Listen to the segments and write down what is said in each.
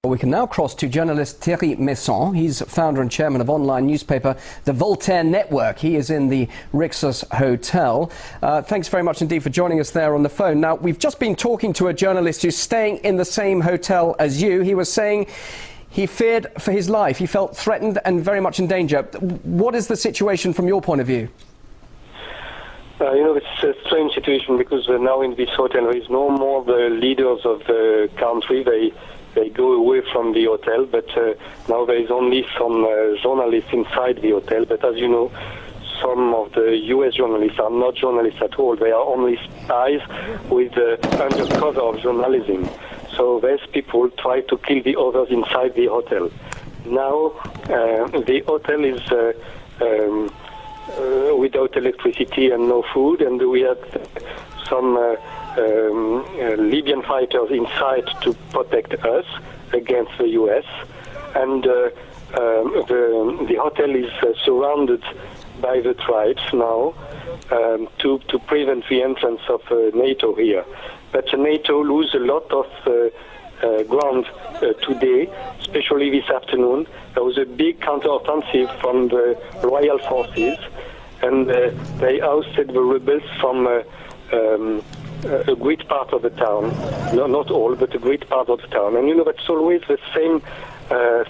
We can now cross to journalist Thierry Meyssan. He's founder and chairman of online newspaper The Voltaire Network. He is in the Rixos Hotel. Thanks very much indeed for joining us there on the phone. Now, we've just been talking to a journalist who's staying in the same hotel as you. He was saying he feared for his life. He felt threatened and very much in danger. What is the situation from your point of view? It's a strange situation because now in this hotel there is no more the leaders of the country. They go away from the hotel, but now there is only some journalists inside the hotel. But as you know, some of the US journalists are not journalists at all. They are only spies with undercover of journalism. So these people try to kill the others inside the hotel. Now the hotel is without electricity and no food, and we had some Libyan fighters inside to protect us against the US, and the hotel is surrounded by the tribes now to prevent the entrance of NATO here. But NATO lose a lot of ground today, especially this afternoon. There was a big counteroffensive from the royal forces, and they ousted the rebels from a great part of the town. No, not all, but a great part of the town. And that's always the same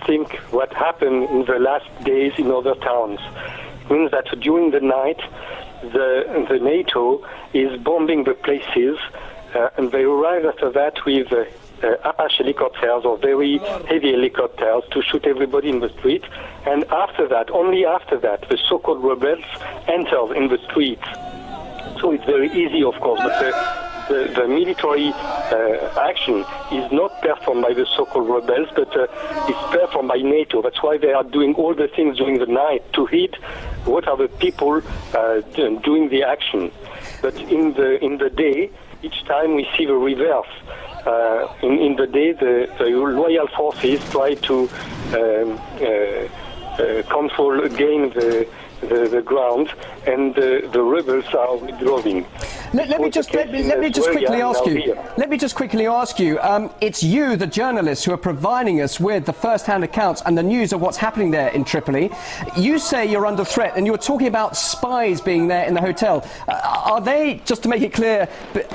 thing what happened in the last days in other towns. It means that during the night, the NATO is bombing the places, and they arrive after that with Apache helicopters or very heavy helicopters to shoot everybody in the street. And after that, only after that, the so-called rebels enter in the streets. So it's very easy, of course, but the military action is not performed by the so-called rebels, but it's performed by NATO. That's why they are doing all the things during the night to hit what are the people doing the action. But in the day, each time we see the reverse. In the day, the loyal forces try to control again the ground, and the rebels are withdrawing. Let me just quickly ask you. It's you, the journalists, who are providing us with the first-hand accounts and the news of what's happening there in Tripoli. You say you're under threat, and you're talking about spies being there in the hotel. Are they, just to make it clear,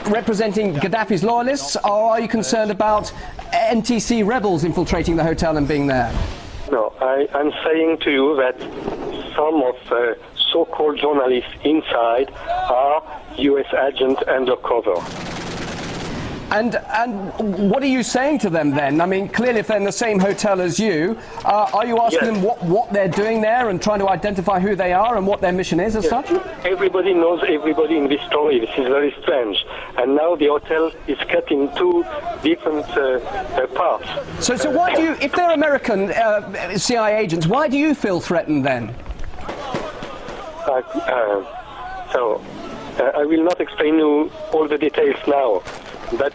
representing Gaddafi's loyalists, or are you concerned about NTC rebels infiltrating the hotel and being there? No, I'm saying to you that some of so-called journalists inside are US agents undercover. And what are you saying to them then? I mean, clearly if they're in the same hotel as you, are you asking them what they're doing there and trying to identify who they are and what their mission is as such? Everybody knows everybody in this story. This is very strange. And now the hotel is cut in two different parts. So why do you, if they're American CIA agents, why do you feel threatened then? I will not explain you all the details now, but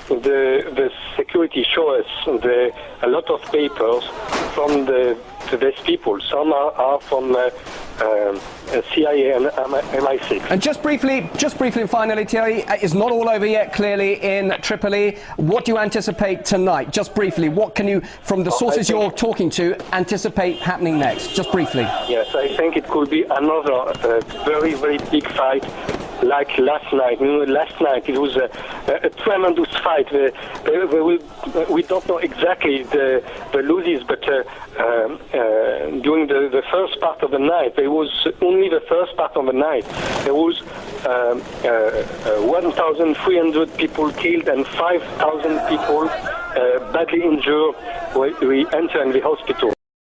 the security shows us a lot of papers from these people. Some are from CIA and MI6. And just briefly and finally, Thierry, it's not all over yet, clearly, in Tripoli. What do you anticipate tonight? Just briefly, what can you, from the sources you're talking to, anticipate happening next? Just briefly. Yes, I think it could be another very, very big fight like last night. Last night it was a tremendous fight. We don't know exactly the losses, but during the first part of the night, there was only the first part of the night. There was 1,300 people killed and 5,000 people badly injured. We enter in the hospital.